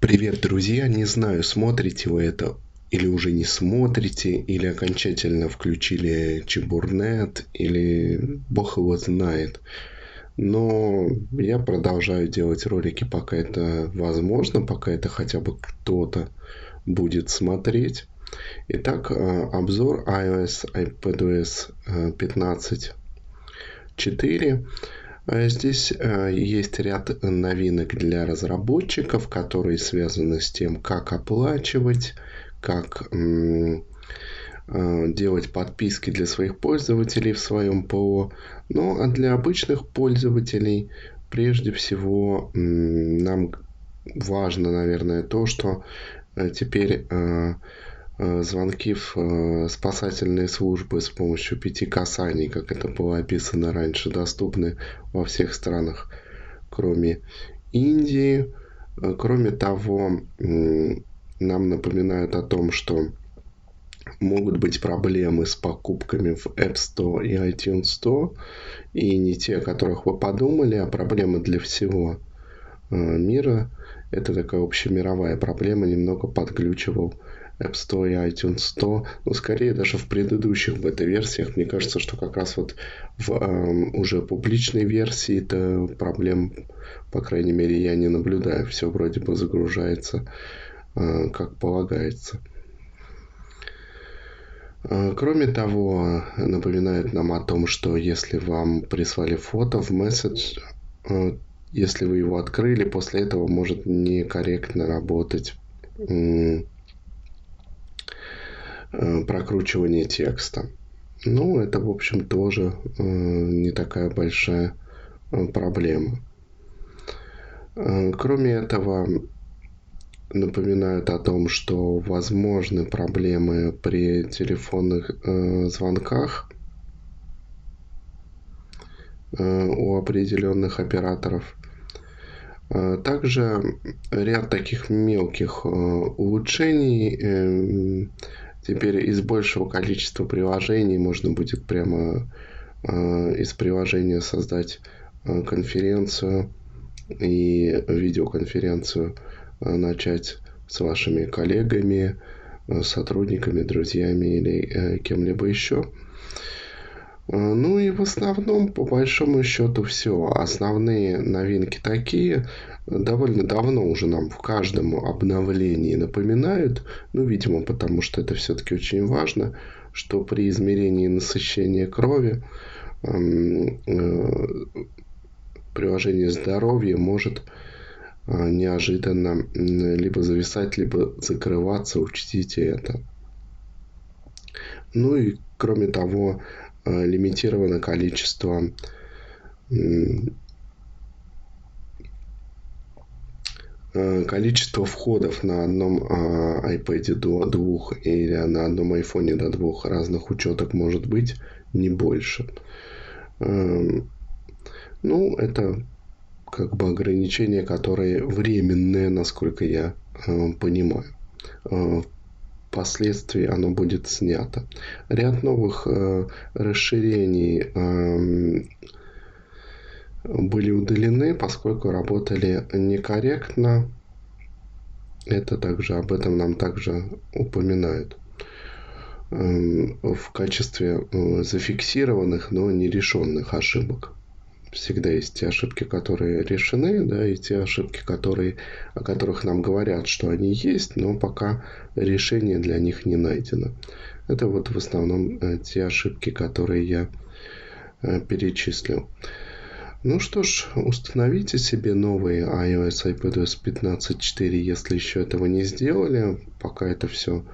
Привет, друзья! Не знаю, смотрите вы это или уже не смотрите, или окончательно включили Чебурнет, или бог его знает. Но я продолжаю делать ролики, пока это возможно, пока это хотя бы кто-то будет смотреть. Итак, обзор iOS iPadOS 15.4. Здесь есть ряд новинок для разработчиков, которые связаны с тем, как оплачивать, как делать подписки для своих пользователей в своем ПО. Ну, а для обычных пользователей, прежде всего, нам важно, наверное, то, что теперь звонки в спасательные службы с помощью 5 касаний, как это было описано раньше, доступны во всех странах, кроме Индии. Кроме того, нам напоминают о том, что могут быть проблемы с покупками в App Store и iTunes Store, и не те, о которых вы подумали, а проблемы для всего мира. Это такая общемировая проблема, немного подглючивал App Store и iTunes Store, но скорее даже в предыдущих бета-версиях. Мне кажется, что как раз вот в уже публичной версии это проблем, по крайней мере, я не наблюдаю. Все вроде бы загружается как полагается. Кроме того, напоминают нам о том, что если вам прислали фото в месседж, если вы его открыли, после этого может некорректно работать прокручивание текста. Ну, это, в общем, тоже не такая большая проблема. Кроме этого, напоминают о том, что возможны проблемы при телефонных звонках у определенных операторов. Также ряд таких мелких улучшений. Теперь из большего количества приложений можно будет прямо из приложения создать конференцию и видеоконференцию начать с вашими коллегами, сотрудниками, друзьями или кем-либо еще. Ну и в основном, по большому счету, все. Основные новинки такие. Довольно давно уже нам в каждом обновлении напоминают, ну, видимо, потому что это все-таки очень важно, что при измерении насыщения крови приложение здоровья может неожиданно либо зависать, либо закрываться. Учтите это. Ну и кроме того, лимитировано количество входов на одном iPad до 2 или на одном iPhone до 2 разных учеток может быть, не больше. Ну, это как бы ограничения, которые временные, насколько я понимаю. Впоследствии оно будет снято. Ряд новых расширений были удалены, поскольку работали некорректно. Это также, об этом нам также упоминают. В качестве зафиксированных, но не решенных ошибок. Всегда есть те ошибки, которые решены, да, и те ошибки, о которых нам говорят, что они есть, но пока решение для них не найдено. Это вот в основном те ошибки, которые я перечислил. Ну что ж, установите себе новый iOS iPadOS 15.4, если еще этого не сделали. Пока это все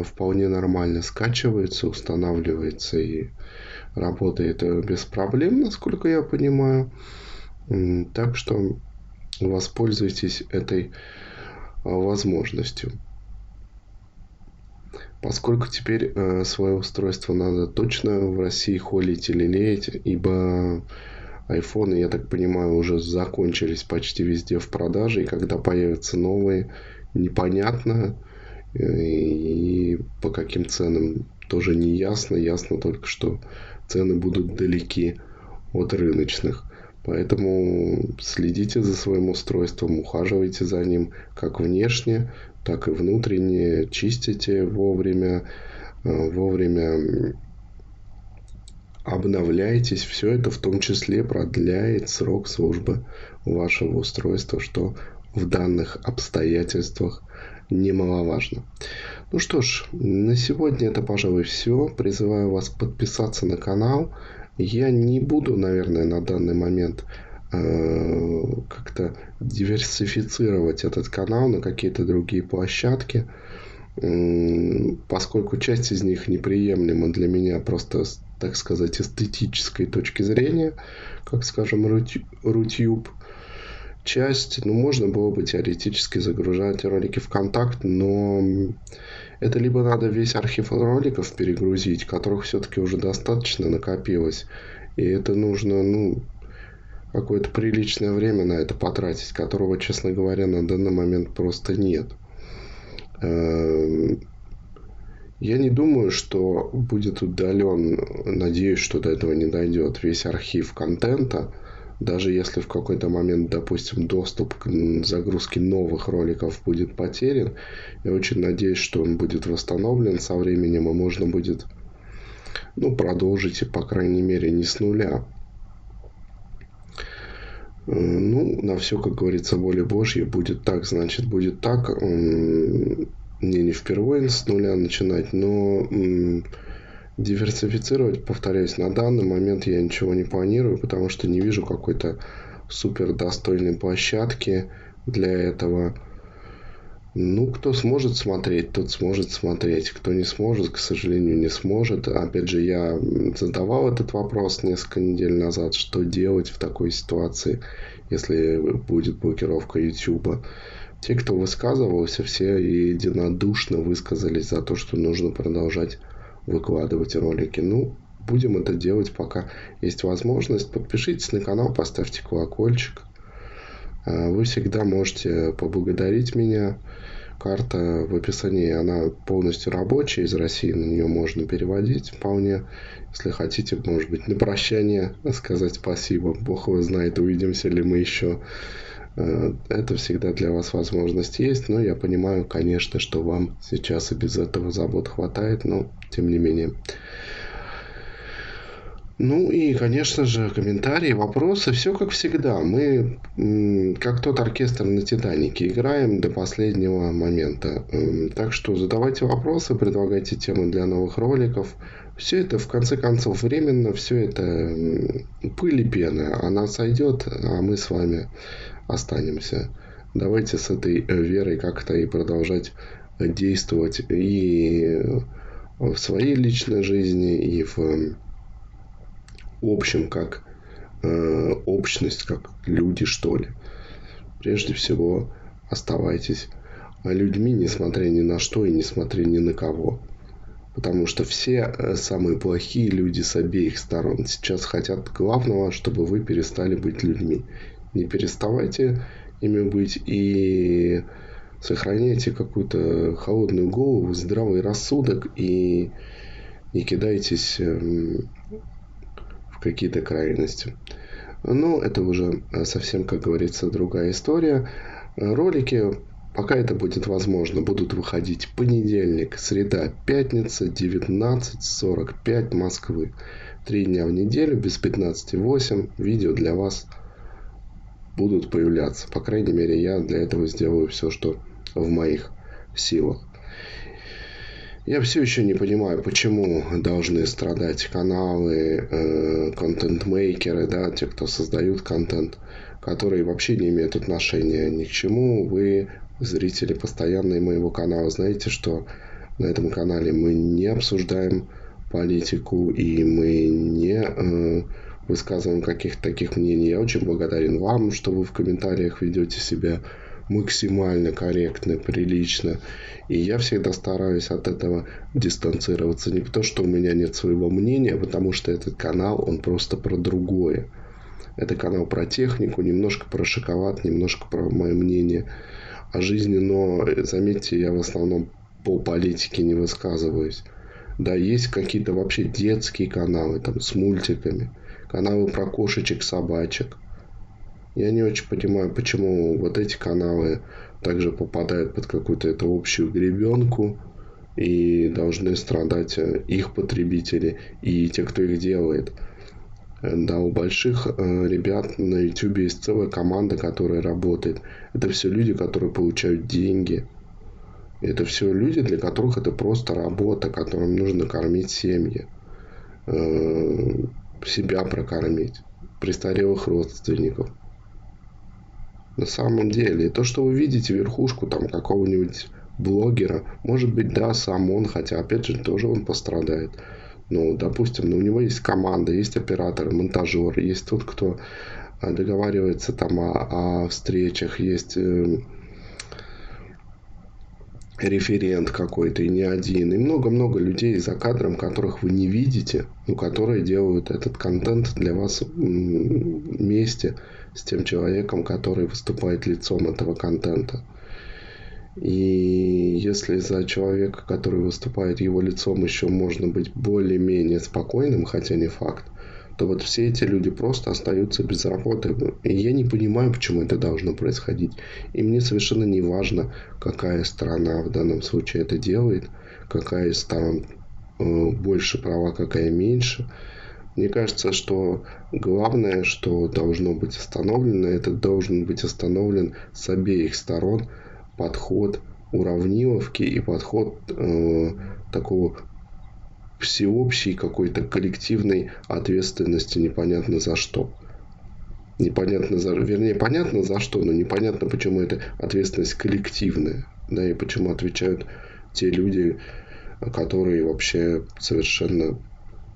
вполне нормально скачивается, устанавливается и работает без проблем, насколько я понимаю. Так что воспользуйтесь этой возможностью. Поскольку теперь свое устройство надо точно в России холить или леять, ибо айфоны, я так понимаю, уже закончились почти везде в продаже, и когда появятся новые, непонятно, и по каким ценам тоже не ясно. Ясно только, что цены будут далеки от рыночных. Поэтому следите за своим устройством, ухаживайте за ним как внешне, так и внутренне, чистите вовремя, вовремя обновляйтесь. Все это в том числе продляет срок службы вашего устройства, что в данных обстоятельствах немаловажно. Ну что ж, на сегодня это, пожалуй, все. Призываю вас подписаться на канал. Я не буду, наверное, на данный момент как-то диверсифицировать этот канал на какие-то другие площадки, поскольку часть из них неприемлема для меня просто, так сказать, эстетической точки зрения, как, скажем, Рутюб. Часть, можно было бы теоретически загружать ролики в контакт, но это либо надо весь архив роликов перегрузить, которых все-таки уже достаточно накопилось, и это нужно, какое-то приличное время на это потратить, которого, честно говоря, на данный момент просто нет. Я не думаю, что будет удален, надеюсь, что до этого не дойдет, весь архив контента. Даже если в какой-то момент, допустим, доступ к загрузке новых роликов будет потерян, я очень надеюсь, что он будет восстановлен со временем, и можно будет продолжить, по крайней мере, не с нуля. На все, как говорится, воля Божья. Будет так, значит, будет так. Мне не впервые с нуля начинать, но диверсифицировать, повторяюсь, на данный момент я ничего не планирую, потому что не вижу какой-то супер достойной площадки для этого. Кто сможет смотреть, тот сможет смотреть. Кто не сможет, к сожалению, не сможет. Опять же, я задавал этот вопрос несколько недель назад, что делать в такой ситуации, если будет блокировка YouTube. Те, кто высказывался, все единодушно высказались за то, что нужно продолжать выкладывать ролики. Будем это делать, пока есть возможность. Подпишитесь на канал, поставьте колокольчик. Вы всегда можете поблагодарить меня. Карта в описании, она полностью рабочая. Из России на нее можно переводить вполне. Если хотите, может быть, на прощание сказать спасибо. Бог его знает, увидимся ли мы еще. Это всегда для вас возможность есть. Но я понимаю, конечно, что вам сейчас и без этого забот хватает. Но, тем не менее. И, конечно же, комментарии, вопросы. Все как всегда. Мы, как тот оркестр на «Титанике», играем до последнего момента. Так что задавайте вопросы, предлагайте темы для новых роликов. Все это, в конце концов, временно. Все это пыль и пена. Она сойдет, а мы с вами останемся. Давайте с этой верой как-то и продолжать действовать и в своей личной жизни, и в общем, как общность, как люди, что ли. Прежде всего, оставайтесь людьми, несмотря ни на что и несмотря ни на кого. Потому что все самые плохие люди с обеих сторон сейчас хотят главного, чтобы вы перестали быть людьми. Не переставайте ими быть и сохраняйте какую-то холодную голову, здравый рассудок и не кидайтесь в какие-то крайности. Но это уже совсем, как говорится, другая история. Ролики, пока это будет возможно, будут выходить понедельник, среда, пятница, 19:45 Москвы. 3 дня в неделю, без 15:08. Видео для вас будут появляться. По крайней мере, я для этого сделаю все, что в моих силах. Я все еще не понимаю, почему должны страдать каналы, контент-мейкеры, те, кто создают контент, которые вообще не имеют отношения ни к чему. Вы, зрители постоянные моего канала, знаете, что на этом канале мы не обсуждаем политику и мы не высказываем каких-то таких мнений. Я очень благодарен вам, что вы в комментариях ведете себя максимально корректно, прилично. И я всегда стараюсь от этого дистанцироваться. Не потому, что у меня нет своего мнения, а потому что этот канал, он просто про другое. Это канал про технику, немножко про шоколад, немножко про мое мнение о жизни. Но, заметьте, я в основном по политике не высказываюсь. Да, есть какие-то вообще детские каналы там, с мультиками. Каналы про кошечек, собачек. Я не очень понимаю, почему вот эти каналы также попадают под какую-то эту общую гребенку, и должны страдать их потребители и те, кто их делает. Да, у больших ребят на YouTube есть целая команда, которая работает. Это все люди, которые получают деньги. Это все люди, для которых это просто работа, которым нужно кормить семьи, себя прокормить, престарелых родственников. На самом деле, то, что вы видите верхушку там какого-нибудь блогера, может быть, да, сам он, хотя, опять же, тоже он пострадает. Ну, допустим, у него есть команда, есть оператор, монтажер, есть тот, кто договаривается там о встречах, есть референт какой-то, и не один, и много-много людей за кадром, которых вы не видите, но которые делают этот контент для вас вместе с тем человеком, который выступает лицом этого контента. И если за человека, который выступает его лицом, еще можно быть более-менее спокойным, хотя не факт, то вот все эти люди просто остаются без работы. И я не понимаю, почему это должно происходить. И мне совершенно не важно, какая страна в данном случае это делает, какая из сторон больше права, какая меньше. Мне кажется, что главное, что должно быть остановлено, это должен быть остановлен с обеих сторон подход уравниловки и подход такого всеобщей какой-то коллективной ответственности непонятно за что. Непонятно за... Вернее, понятно за что, но непонятно, почему эта ответственность коллективная. Да, и почему отвечают те люди, которые вообще совершенно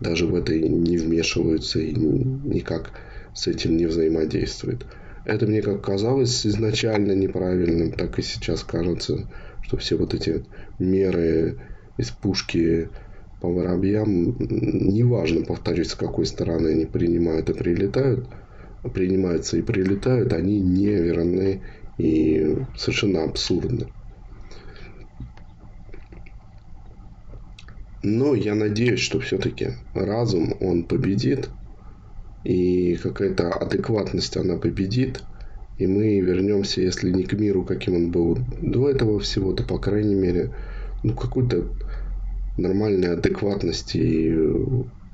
даже в это не вмешиваются и никак с этим не взаимодействуют. Это мне как казалось изначально неправильным, так и сейчас кажется, что все вот эти меры из пушки по воробьям, неважно, повторюсь, с какой стороны они принимаются и прилетают, они неверны и совершенно абсурдны. Но я надеюсь, что все-таки разум, он победит, и какая-то адекватность, она победит, и мы вернемся, если не к миру, каким он был до этого всего, то, по крайней мере, какой-то нормальной адекватности, и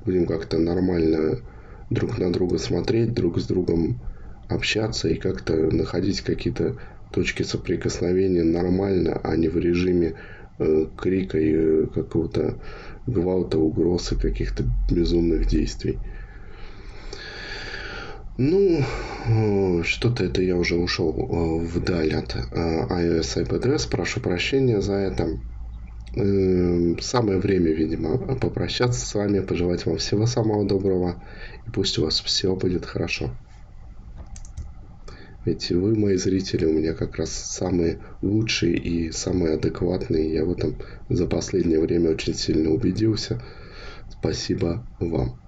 будем как-то нормально друг на друга смотреть, друг с другом общаться и как-то находить какие-то точки соприкосновения нормально, а не в режиме крика и какого-то гвалта, угроз и каких-то безумных действий. Что-то это я уже ушел вдаль от iOS и iPadOS. Прошу прощения за это. Самое время, видимо, попрощаться с вами, пожелать вам всего самого доброго. И пусть у вас все будет хорошо. Ведь вы, мои зрители, у меня как раз самые лучшие и самые адекватные. Я в этом за последнее время очень сильно убедился. Спасибо вам.